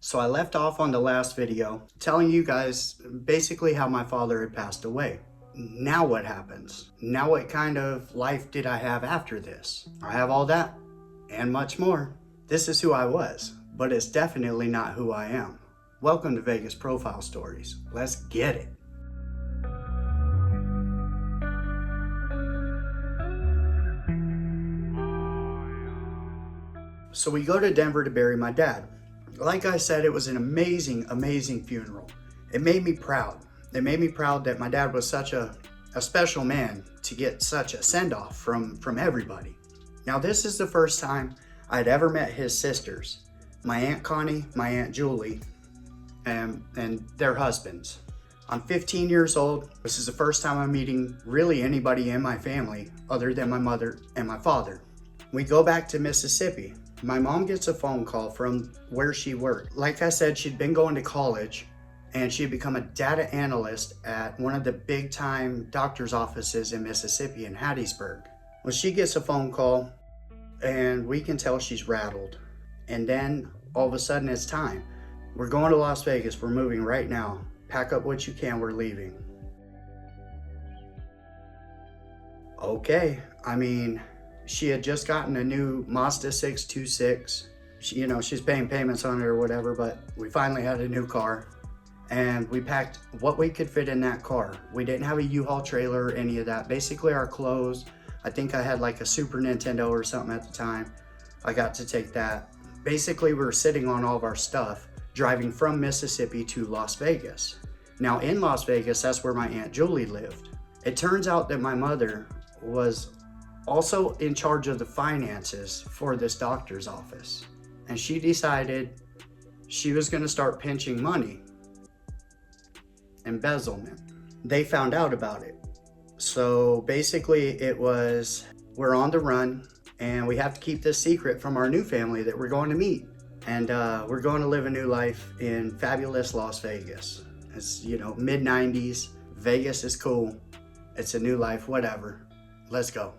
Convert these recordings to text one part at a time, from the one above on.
So I left off on the last video telling you guys basically how my father had passed away. Now what happens? Now what kind of life did I have after this? I have all that and much more. This is who I was, but it's definitely not who I am. Welcome to Vegas Profile Stories. Let's get it. So we go to Denver to bury my dad. Like I said, it was an amazing funeral. It made me proud. It made me proud that my dad was such a special man to get such a send-off from everybody. Now this is the first time I'd ever met his sisters, my Aunt Connie, my Aunt Julie, and their husbands. I'm 15 years old. This is the first time I'm meeting really anybody in my family other than my mother and my father. We go back to Mississippi. My mom gets a phone call from where she worked. Like I said, she'd been going to college and she had become a data analyst at one of the big time doctor's offices in Mississippi in Hattiesburg. Well, she gets a phone call and we can tell she's rattled. And then all of a sudden it's time. We're going to Las Vegas. We're moving right now. Pack up what you can. We're leaving. Okay. I mean, she had just gotten a new Mazda 626. She's paying payments on it or whatever, but we finally had a new car and we packed what we could fit in that car. We didn't have a U-Haul trailer or any of that. Basically our clothes. I think I had like a Super Nintendo or something at the time. I got to take that. Basically we were sitting on all of our stuff, driving from Mississippi to Las Vegas. Now in Las Vegas, that's where my Aunt Julie lived. It turns out that my mother was also in charge of the finances for this doctor's office. And she decided she was gonna start pinching money. Embezzlement. They found out about it. So basically it was, we're on the run and we have to keep this secret from our new family that we're going to meet. And we're going to live a new life in fabulous Las Vegas. It's, mid 90s, Vegas is cool. It's a new life, whatever. Let's go.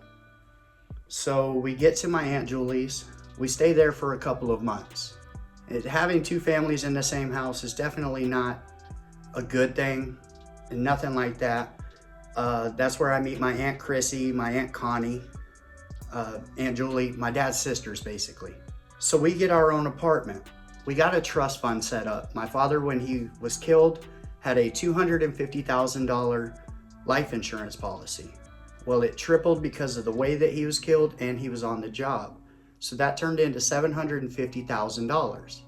So we get to my Aunt Julie's. We stay there for a couple of months. Having two families in the same house is definitely not a good thing, and nothing like that. That's where I meet my Aunt Chrissy, my Aunt Connie, Aunt Julie, my dad's sisters basically. So we get our own apartment. We got a trust fund set up. My father, when he was killed, had a $250,000 life insurance policy. Well, it tripled because of the way that he was killed and he was on the job. So that turned into $750,000.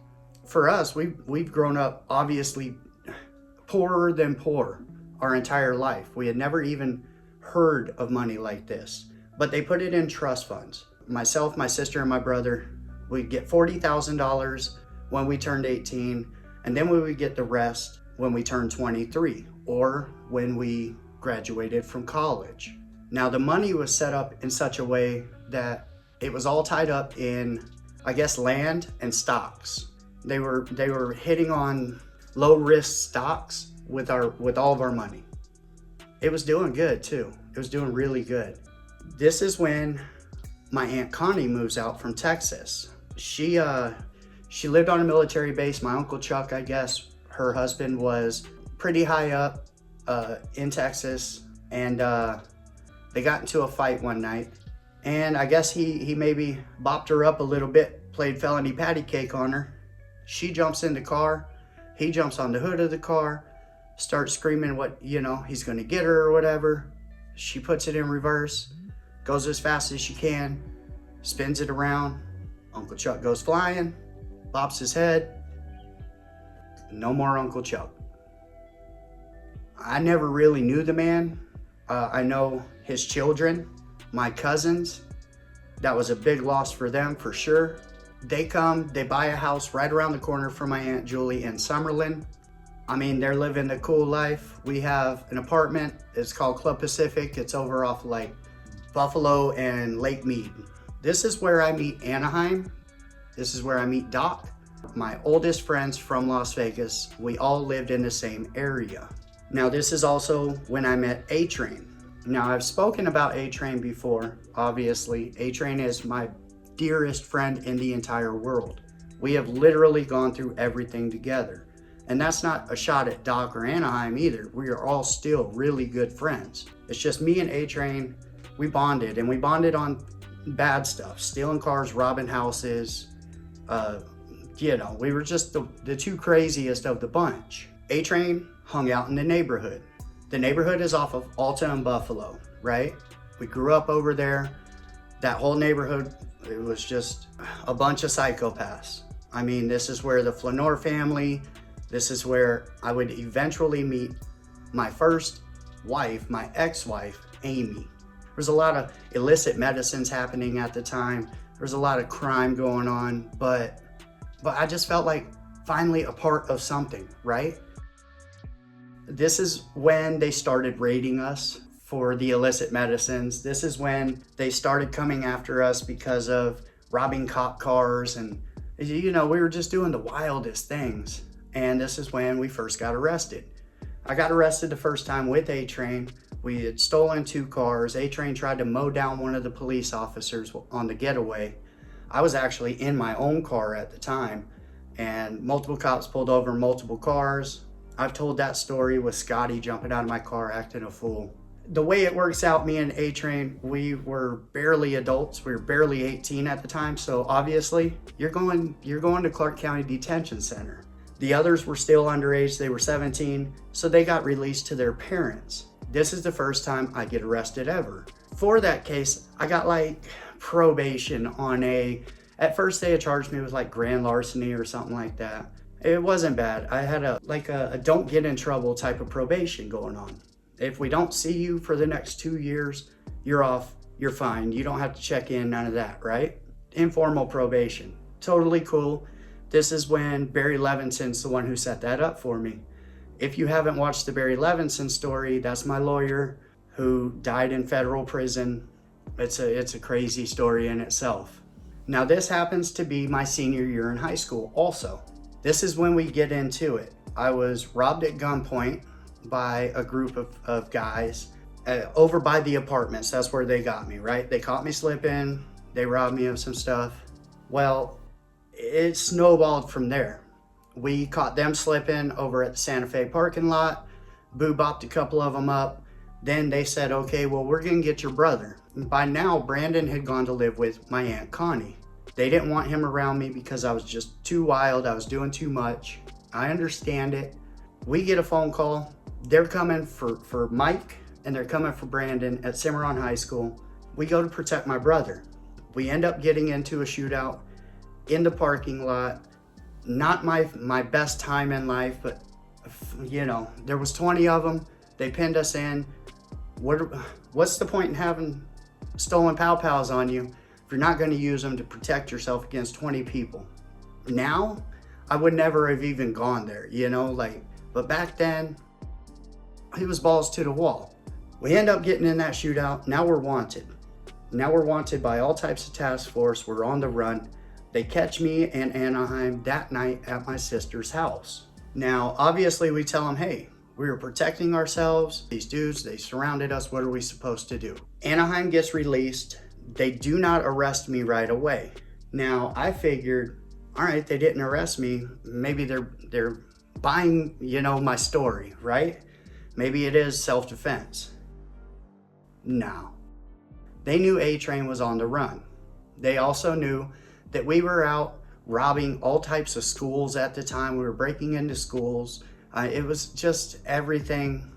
For us, we've grown up obviously poorer than poor our entire life. We had never even heard of money like this, but they put it in trust funds. Myself, my sister, and my brother, we'd get $40,000 when we turned 18, and then we would get the rest when we turned 23 or when we graduated from college. Now the money was set up in such a way that it was all tied up in, I guess, land and stocks. They were hitting on low risk stocks with all of our money. It was doing good too. It was doing really good. This is when my Aunt Connie moves out from Texas. She lived on a military base. My Uncle Chuck, I guess, her husband was pretty high up in Texas, and they got into a fight one night, and I guess he maybe bopped her up a little bit, played felony patty cake on her. She jumps in the car, he jumps on the hood of the car, starts screaming he's gonna get her or whatever. She puts it in reverse, goes as fast as she can, spins it around. Uncle Chuck goes flying, bops his head. No more Uncle Chuck. I never really knew the man. I know his children, my cousins. That was a big loss for them for sure. They buy a house right around the corner from my Aunt Julie in Summerlin. I mean, they're living the cool life. We have an apartment. It's called Club Pacific. It's over off like Buffalo and Lake Mead. This is where I meet Anaheim. This is where I meet Doc. My oldest friends from Las Vegas. We all lived in the same area. Now this is also when I met A-Train. Now I've spoken about A-Train before, obviously. A-Train is my dearest friend in the entire world. We have literally gone through everything together. And that's not a shot at Doc or Anaheim either. We are all still really good friends. It's just me and A-Train, we bonded, and we bonded on bad stuff, stealing cars, robbing houses. We were just the two craziest of the bunch. A-Train hung out in the neighborhood. The neighborhood is off of Alta and Buffalo, right? We grew up over there. That whole neighborhood, it was just a bunch of psychopaths. I mean, this is where the Flanor family, this is where I would eventually meet my first wife, my ex-wife, Amy. There was a lot of illicit medicines happening at the time. There was a lot of crime going on, but I just felt like finally a part of something, right? This is when they started raiding us for the illicit medicines. This is when they started coming after us because of robbing cop cars, and we were just doing the wildest things. And this is when we first got arrested. I got arrested the first time with A-Train. We had stolen 2 cars. A-Train tried to mow down one of the police officers on the getaway. I was actually in my own car at the time, and multiple cops pulled over multiple cars. I've told that story with Scotty jumping out of my car acting a fool. The way it works out, me and A-Train, we were barely adults. We were barely 18 at the time, so obviously you're going to Clark County Detention Center. The others were still underage. They were 17, so they got released to their parents. This is the first time I get arrested ever. For that case, I got like probation on at first they had charged me with like grand larceny or something like that. It wasn't bad. I had a don't get in trouble type of probation going on. If we don't see you for the next 2 years, you're off, you're fine. You don't have to check in, none of that, right? Informal probation, totally cool. This is when Barry Levinson's the one who set that up for me. If you haven't watched the Barry Levinson story, that's my lawyer who died in federal prison. It's a crazy story in itself. Now this happens to be my senior year in high school also. This is when we get into it. I was robbed at gunpoint by a group of guys over by the apartments. That's where they got me, right? They caught me slipping. They robbed me of some stuff. Well, it snowballed from there. We caught them slipping over at the Santa Fe parking lot, boo-bopped a couple of them up. Then they said, okay, well, we're gonna get your brother. By now, Brandon had gone to live with my Aunt Connie. They didn't want him around me because I was just too wild. I was doing too much. I understand it. We get a phone call. They're coming for Mike and they're coming for Brandon at Cimarron High School. We go to protect my brother. We end up getting into a shootout in the parking lot. Not my best time in life, but there was 20 of them. They pinned us in. What's the point in having stolen pow-pows on you if you're not going to use them to protect yourself against 20 people? Now, I would never have even gone there, but back then, it was balls to the wall. We end up getting in that shootout. Now we're wanted. Now we're wanted by all types of task force. We're on the run. They catch me and Anaheim that night at my sister's house. Now, obviously we tell them, hey, we were protecting ourselves. These dudes, they surrounded us. What are we supposed to do? Anaheim gets released. They do not arrest me right away. Now, I figured, all right, they didn't arrest me. Maybe they're buying, my story, right? Maybe it is self-defense. No. They knew A-Train was on the run. They also knew that we were out robbing all types of schools at the time. We were breaking into schools. It was just everything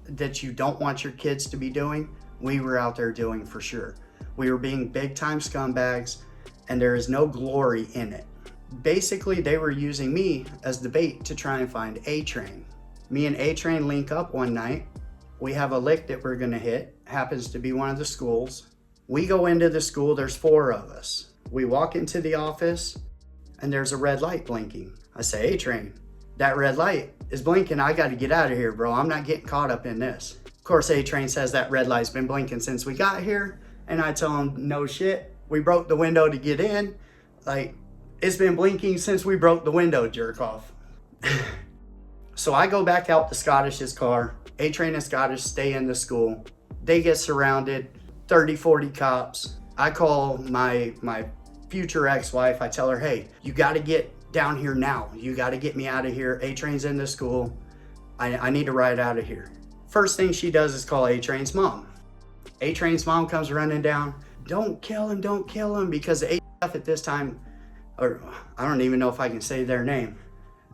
that you don't want your kids to be doing, we were out there doing for sure. We were being big time scumbags, and there is no glory in it. Basically, they were using me as the bait to try and find A-Train. Me and A-Train link up one night. We have a lick that we're gonna hit, happens to be one of the schools. We go into the school, there's 4 of us. We walk into the office and there's a red light blinking. I say, A-Train, that red light is blinking. I gotta get out of here, bro. I'm not getting caught up in this. Of course, A-Train says that red light's been blinking since we got here. And I tell him, no shit. We broke the window to get in. It's been blinking since we broke the window, jerk off. So I go back out to Scottish's car. A-Train and Scottish stay in the school. They get surrounded, 30, 40 cops. I call my future ex-wife, I tell her, hey, you got to get down here now. You got to get me out of here. A-Train's in the school. I need to ride out of here. First thing she does is call A-Train's mom. A-Train's mom comes running down. Don't kill him, because the AF at this time, or I don't even know if I can say their name,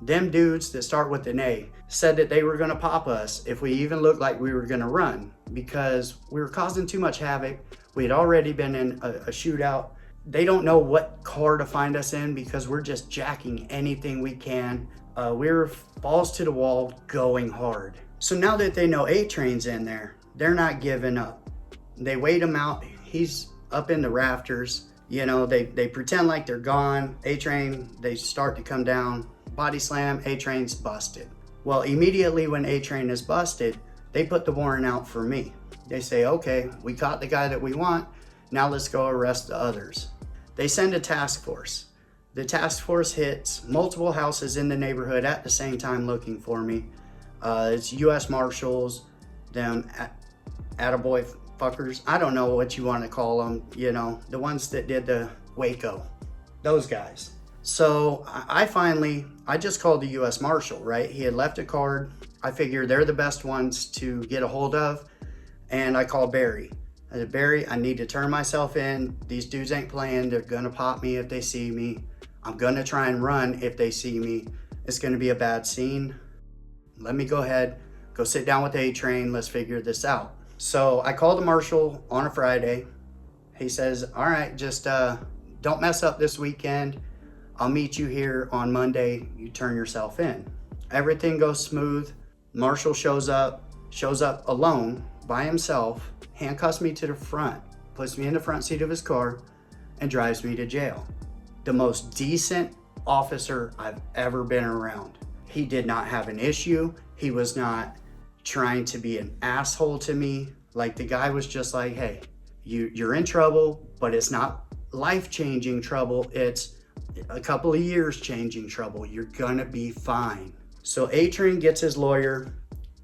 them dudes that start with an A said that they were gonna pop us if we even looked like we were gonna run, because we were causing too much havoc. We had already been in a shootout. They don't know what car to find us in because we're just jacking anything we can. We're balls to the wall, going hard. So now that they know A-Train's in there, they're not giving up. They wait him out. He's up in the rafters. You know, they pretend like they're gone. A-Train, they start to come down. Body slam, A-Train's busted. Well, immediately when A-Train is busted, they put the warrant out for me. They say, okay, we caught the guy that we want. Now let's go arrest the others. They send a task force. The task force hits multiple houses in the neighborhood at the same time looking for me. It's U.S. Marshals, them attaboy fuckers. I don't know what you want to call them, you know, the ones that did the Waco, those guys. So I just called the U.S. Marshal, right? He had left a card. I figured they're the best ones to get a hold of. And I called Barry. I said, Barry, I need to turn myself in. These dudes ain't playing. They're gonna pop me if they see me. I'm gonna try and run if they see me. It's gonna be a bad scene. Let me go ahead, go sit down with A-Train. Let's figure this out. So I called the marshal on a Friday. He says, all right, just don't mess up this weekend. I'll meet you here on Monday. You turn yourself in. Everything goes smooth. Marshal shows up alone by himself, handcuffs me to the front, puts me in the front seat of his car, and drives me to jail. The most decent officer I've ever been around. He did not have an issue. He was not trying to be an asshole to me. Like, the guy was just like, hey, you're in trouble, but it's not life-changing trouble. It's a couple of years changing trouble. You're gonna be fine. So A-Train gets his lawyer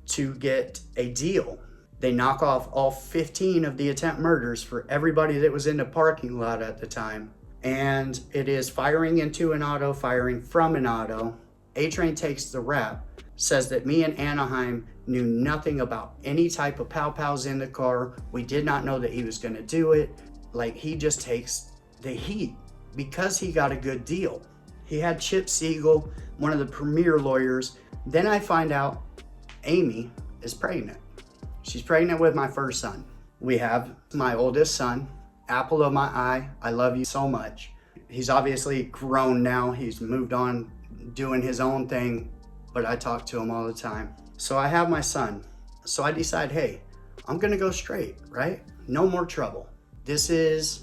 to get a deal. They knock off all 15 of the attempt murders for everybody that was in the parking lot at the time. And it is firing into an auto, firing from an auto. A-Train takes the rap, says that me and Anaheim knew nothing about any type of pow-pows in the car. We did not know that he was gonna do it. Like, he just takes the heat because he got a good deal. He had Chip Siegel, one of the premier lawyers. Then I find out Amy is pregnant. She's pregnant with my first son. We have my oldest son, apple of my eye. I love you so much. He's obviously grown now. He's moved on doing his own thing, but I talk to him all the time. So I have my son. So I decide, hey, I'm gonna go straight, right? No more trouble. This is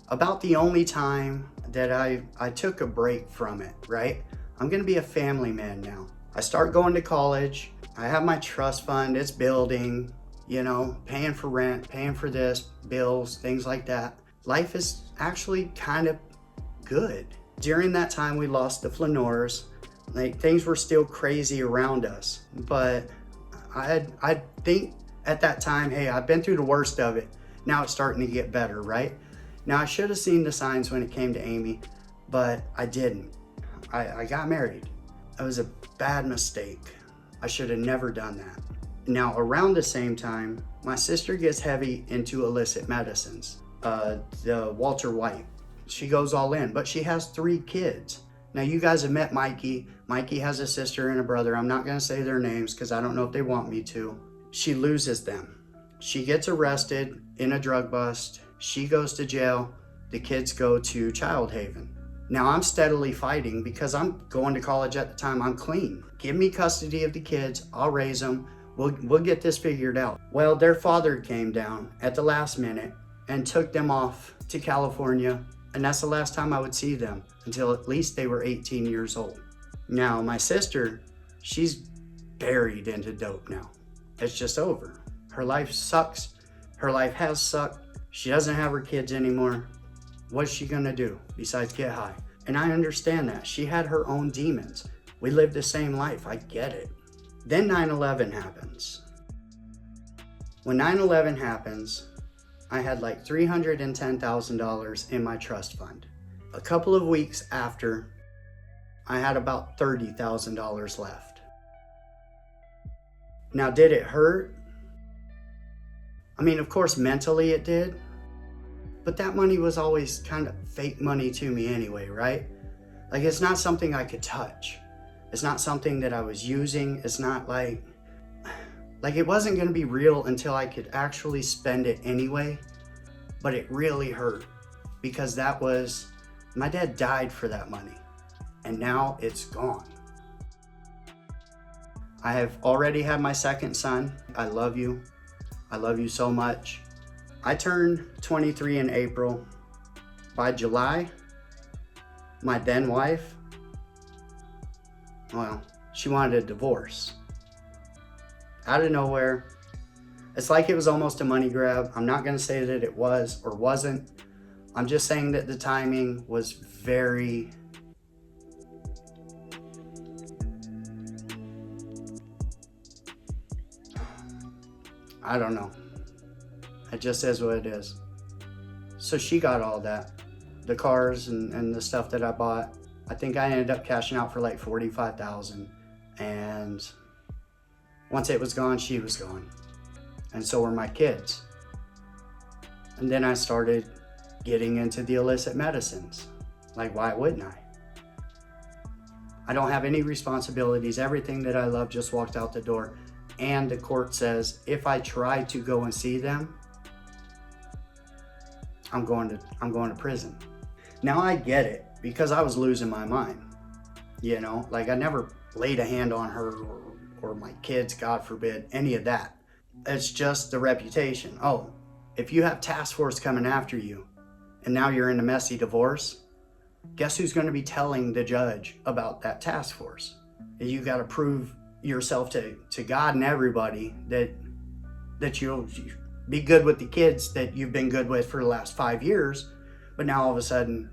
about the only time that I took a break from it, right? I'm gonna be a family man now. I start going to college. I have my trust fund, it's building, you know, paying for rent, paying for this, bills, things like that. Life is actually kind of good. During that time, we lost the Flanors. Like, things were still crazy around us. But I think at that time, hey, I've been through the worst of it. Now it's starting to get better, right? Now, I should have seen the signs when it came to Amy, but I didn't. I got married. It was a bad mistake. I should have never done that. Now, around the same time, my sister gets heavy into illicit medicines. The Walter White. She goes all in, but she has 3 kids. Now, you guys have met Mikey. Mikey has a sister and a brother. I'm not gonna say their names because I don't know if they want me to. She loses them. She gets arrested in a drug bust. She goes to jail. The kids go to Child Haven. Now, I'm steadily fighting because I'm going to college at the time. I'm clean. Give me custody of the kids. I'll raise them. We'll get this figured out. Well, their father came down at the last minute and took them off to California. And that's the last time I would see them until at least they were 18 years old. Now, my sister, she's buried into dope now. It's just over. Her life sucks. Her life has sucked. She doesn't have her kids anymore. What's she gonna do besides get high? And I understand that. She had her own demons. We lived the same life. I get it. Then 9/11 happens. When 9/11 happens, I had like $310,000 in my trust fund. A couple of weeks after, I had about $30,000 left. Now, did it hurt? I mean, of course, mentally it did, but that money was always kind of fake money to me anyway, right? Like, it's not something I could touch. It's not something that I was using. It's not like it wasn't going to be real until I could actually spend it anyway. But it really hurt because my dad died for that money, and now it's gone. I have already had my second son. I love you. I love you so much. I turned 23 in April. By July, my then wife, well, she wanted a divorce. Out of nowhere. It's like it was almost a money grab. I'm not going to say that it was or wasn't. I'm just saying that the timing was very... I don't know. It just is what it is. So she got all that. The cars and the stuff that I bought. I think I ended up cashing out for like $45,000. And once it was gone, she was gone. And so were my kids. And then I started getting into the illicit medicines. Like, why wouldn't I? I don't have any responsibilities. Everything that I love just walked out the door. And the court says if I try to go and see them, I'm going to prison. Now I get it because I was losing my mind. You know, like I never laid a hand on her or my kids, God forbid, any of that. It's just the reputation. Oh, if you have task force coming after you and now you're in a messy divorce, guess who's going to be telling the judge about that task force? You got to prove yourself to God and everybody that you'll be good with the kids that you've been good with for the last 5 years, but now all of a sudden,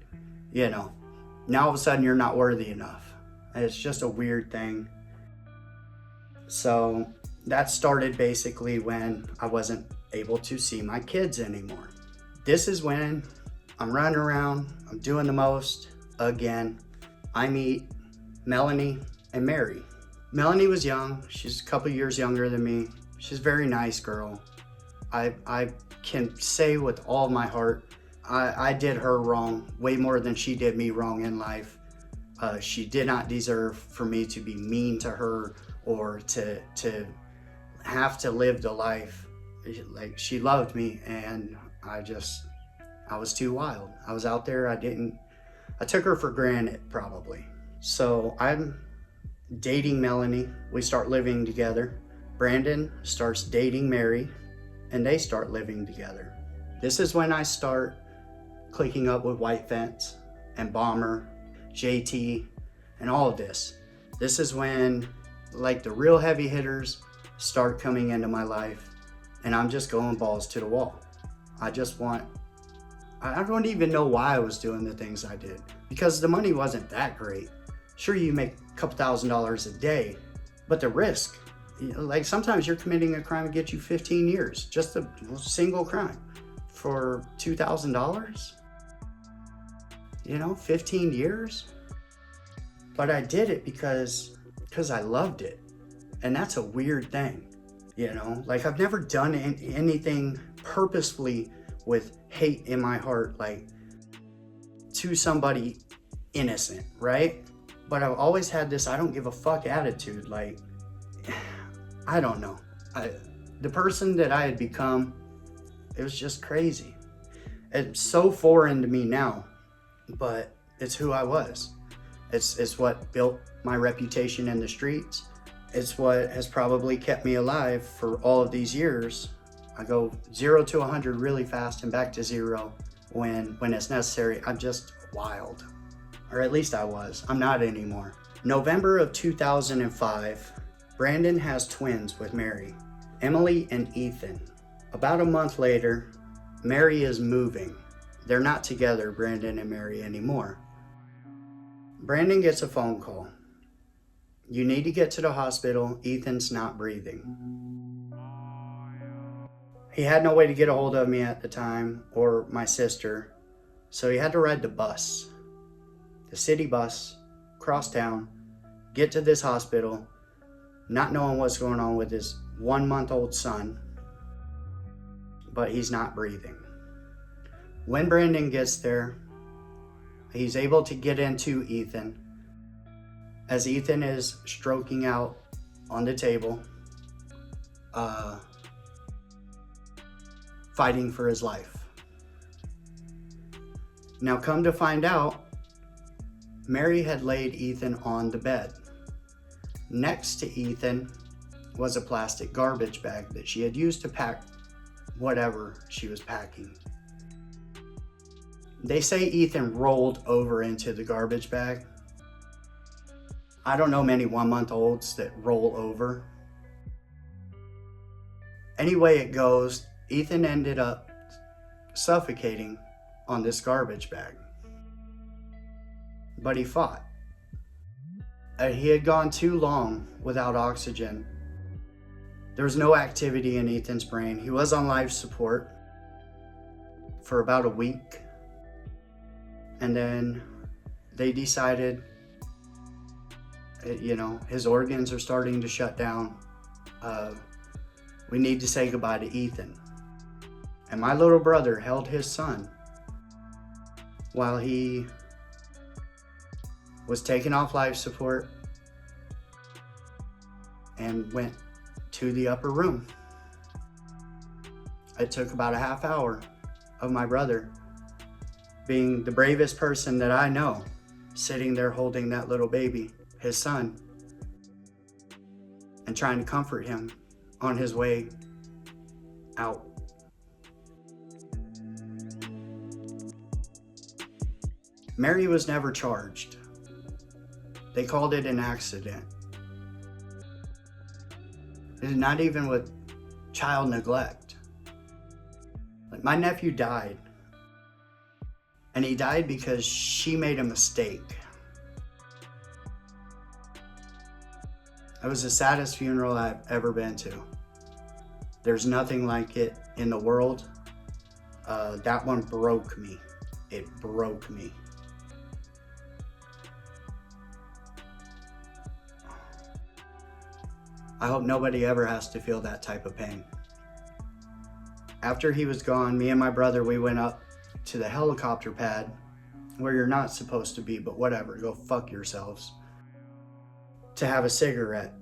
you're not worthy enough. It's just a weird thing. So that started basically when I wasn't able to see my kids anymore. This is when I'm running around, I'm doing the most again. I meet Melanie and Mary. Melanie was young. She's a couple years younger than me. She's a very nice girl. I can say with all my heart, I did her wrong way more than she did me wrong in life. She did not deserve for me to be mean to her or to have to live the life. Like, she loved me, and I was too wild. I was out there. I took her for granted probably. So I'm dating Melanie. We start living together. Brandon starts dating Mary, and they start living together. This is when I start clicking up with White Fence and Bomber, JT, and all of this. This is when like the real heavy hitters start coming into my life, and I'm just going balls to the wall. I don't even know why I was doing the things I did, because the money wasn't that great. Sure, you make a couple $1,000s a day, but the risk, like sometimes you're committing a crime that gets you 15 years, just a single crime for $2,000, 15 years. But I did it because I loved it. And that's a weird thing, like I've never done anything purposefully with hate in my heart, like to somebody innocent, right? But I've always had this I don't give a fuck attitude. Like, I don't know. The person that I had become, it was just crazy. It's so foreign to me now, but it's who I was. It's what built my reputation in the streets. It's what has probably kept me alive for all of these years. I go 0 to 100 really fast and back to 0 when it's necessary. I'm just wild. Or at least I was. I'm not anymore. November of 2005, Brandon has twins with Mary, Emily and Ethan. About a month later, Mary is moving. They're not together, Brandon and Mary, anymore. Brandon gets a phone call. You need to get to the hospital. Ethan's not breathing. He had no way to get a hold of me at the time, or my sister, so he had to ride the bus. the city bus, cross town, get to this hospital, not knowing what's going on with his 1-month-old son, but he's not breathing. When Brandon gets there, he's able to get into Ethan. As Ethan is stroking out on the table, fighting for his life. Now come to find out, Mary had laid Ethan on the bed. Next to Ethan was a plastic garbage bag that she had used to pack whatever she was packing. They say Ethan rolled over into the garbage bag. I don't know many 1-month-olds that roll over. Any way it goes, Ethan ended up suffocating on this garbage bag. But he fought. He had gone too long without oxygen. There was no activity in Ethan's brain. He was on life support for about a week. And then they decided, his organs are starting to shut down. We need to say goodbye to Ethan. And my little brother held his son while he was taken off life support and went to the upper room. It took about a half hour of my brother, being the bravest person that I know, sitting there holding that little baby, his son, and trying to comfort him on his way out. Mary was never charged. They called it an accident. Not even with child neglect. Like, my nephew died. And he died because she made a mistake. It was the saddest funeral I've ever been to. There's nothing like it in the world. That one broke me. It broke me. I hope nobody ever has to feel that type of pain. After he was gone, me and my brother, we went up to the helicopter pad where you're not supposed to be, but whatever, go fuck yourselves, to have a cigarette.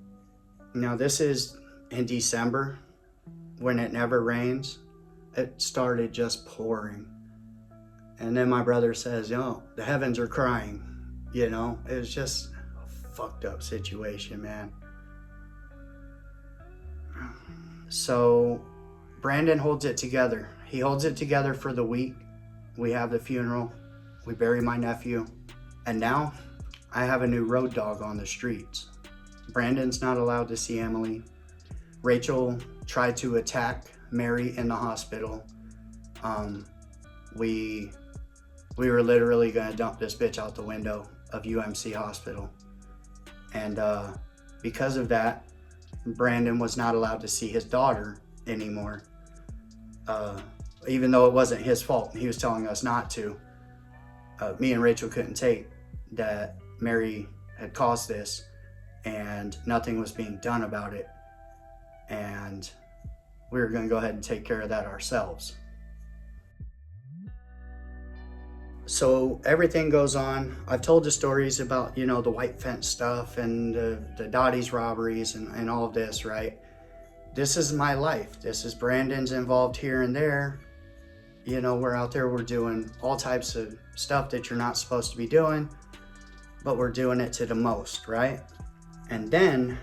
Now this is in December when it never rains. It started just pouring. And then my brother says, the heavens are crying. It was just a fucked up situation, man. So Brandon holds it together. He holds it together for the week. We have the funeral. We bury my nephew. And now I have a new road dog on the streets. Brandon's not allowed to see Emily. Rachel tried to attack Mary in the hospital. We were literally gonna dump this bitch out the window of UMC Hospital. And because of that, Brandon was not allowed to see his daughter anymore. Even though it wasn't his fault, he was telling us not to. Me and Rachel couldn't take that Mary had caused this and nothing was being done about it. And we were going to go ahead and take care of that ourselves. So everything goes on. I've told the stories about, the white fence stuff and the Dottie's robberies and all of this, right? This is my life. This is Brandon's involved here and there. We're out there, we're doing all types of stuff that you're not supposed to be doing, but we're doing it to the most, right? And then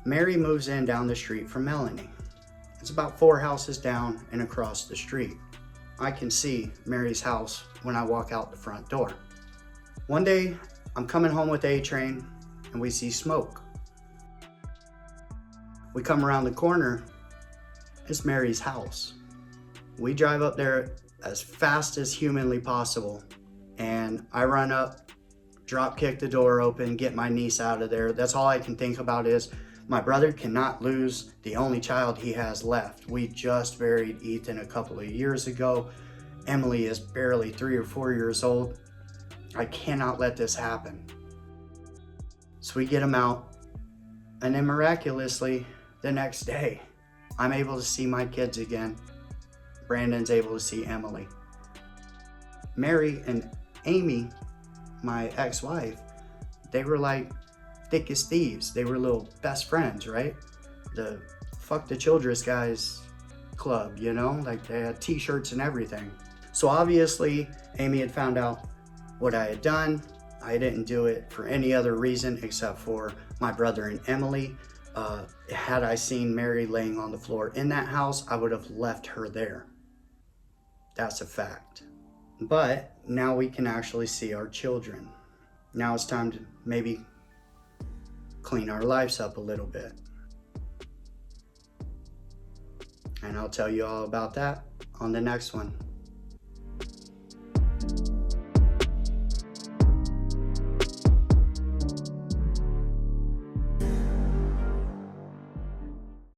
Mary moves in down the street from Melanie. It's about 4 houses down and across the street. I can see Mary's house when I walk out the front door. One day, I'm coming home with A-Train and we see smoke. We come around the corner, it's Mary's house. We drive up there as fast as humanly possible, and I run up, drop kick the door open, get my niece out of there. That's all I can think about is my brother cannot lose the only child he has left. We just buried Ethan a couple of years ago. Emily is barely 3 or 4 years old. I cannot let this happen. So we get him out, and then miraculously, the next day, I'm able to see my kids again. Brandon's able to see Emily. Mary and Amy, my ex-wife, they were like thick as thieves. They were little best friends, right? The Fuck the Childress guys club, you know? Like they had t-shirts and everything. So obviously, Amy had found out what I had done. I didn't do it for any other reason except for my brother and Emily. Had I seen Mary laying on the floor in that house, I would have left her there. That's a fact. But now we can actually see our children. Now it's time to maybe clean our lives up a little bit. And I'll tell you all about that on the next one.